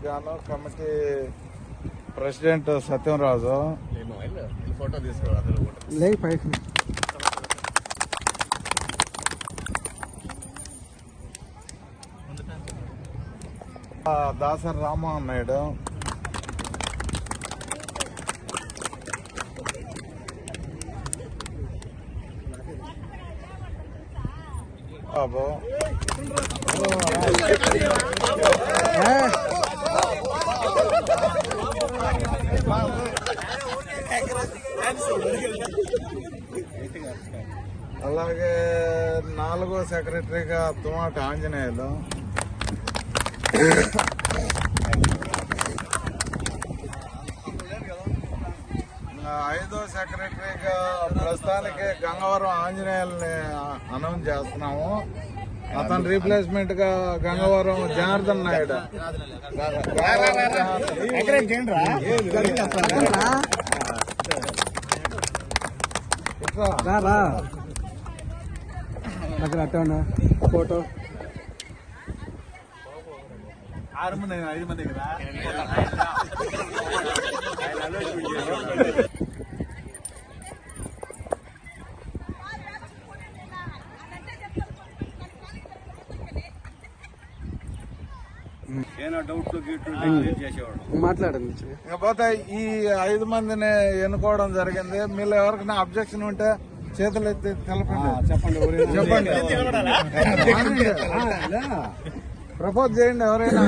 గాను committee president సత్యంరాజు photo తీసుకోవాలి. దాసరి రామ్మోహన్ నాయుడు, బాబు, అలాగే 4వ సెక్రటరీగా తుమాటి ఆంజనేయులు, 5వ సెక్రటరీగా ప్రస్తుతానికి గంగవరం ఆంజనేయుల్ని అనౌన్స్ చేస్తున్నాము. అతని రీప్లేస్మెంట్ గా గంగవరం జనార్దన్ నాయుడు. ఫోటో 6 మంది 5 మంది కదా. ఏనా డౌట్లు చేసేవాడు మాట్లాడండి. ఇకపోతే ఈ 5 మందిని ఎన్నుకోవడం జరిగింది. మీరు ఎవరికైనా అబ్జెక్షన్ ఉంటే చేతులు ఎత్తి తెలపండి. చెప్పండి. ప్రపోజ్ చేయండి ఎవరైనా.